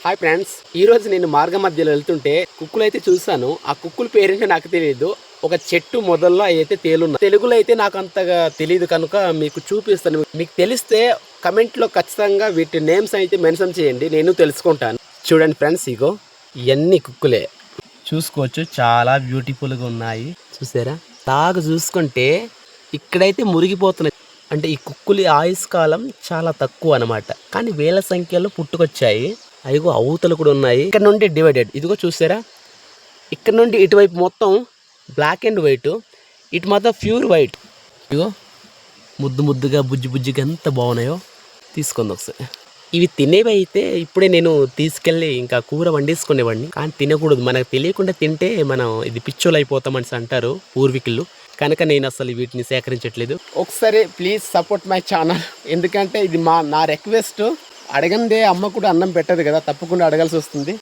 Hi friends, ఈ రోజు నేను మార్గ మధ్యలో వెళ్తుంటే కుక్కులు అయితే చూసాను. ఆ కుక్కుల పేరేంటో నాకు తెలియదు. ఒక చెట్టు మొదల్లో అయితే తేలున్నా. తెలుగులో అయితే నాకు అంతగా తెలియదు కనుక మీకు చూపిస్తాను. మీకు తెలిస్తే కమెంట్ లో ఖచ్చితంగా వీటి నేమ్స్ అయితే మెన్షన్ చేయండి, నేను తెలుసుకుంటాను. చూడండి ఫ్రెండ్స్, ఇగో ఇవన్నీ కుక్కులే చూసుకోవచ్చు. చాలా బ్యూటిఫుల్గా ఉన్నాయి. చూసారా? బాగా చూసుకుంటే ఇక్కడైతే మురిగిపోతున్నాయి. అంటే ఈ కుక్కులి ఆయుష్ కాలం చాలా తక్కువ అనమాట, కానీ వేల సంఖ్యలో పుట్టుకొచ్చాయి. అదిగో అవతలు కూడా ఉన్నాయి. ఇక్కడ నుండి డివైడెడ్. ఇదిగో చూసారా, ఇక్కడ నుండి ఇటువైపు మొత్తం బ్లాక్ అండ్ వైట్, ఇటు మాత్రం ప్యూర్ వైట్. ఇదిగో ముద్దు ముద్దుగా బుజ్జి బుజ్జిగా ఎంత బాగున్నాయో. తీసుకుంది ఒకసారి. ఇవి తినేవి అయితే ఇప్పుడే నేను తీసుకెళ్ళి ఇంకా కూర వండేసుకునేవాడిని, కానీ తినకూడదు. మనకు తెలియకుండా తింటే మనం ఇది పిచ్చోలు అయిపోతామని అంటారు పూర్వీకులు. కనుక నేను అసలు వీటిని సేకరించట్లేదు. ఒకసారి ప్లీజ్ సపోర్ట్ మై ఛానల్, ఎందుకంటే ఇది నా రిక్వెస్ట్. అడగందే అమ్మ కూడా అన్నం పెట్టదు కదా, తప్పకుండా అడగాల్సి వస్తుంది.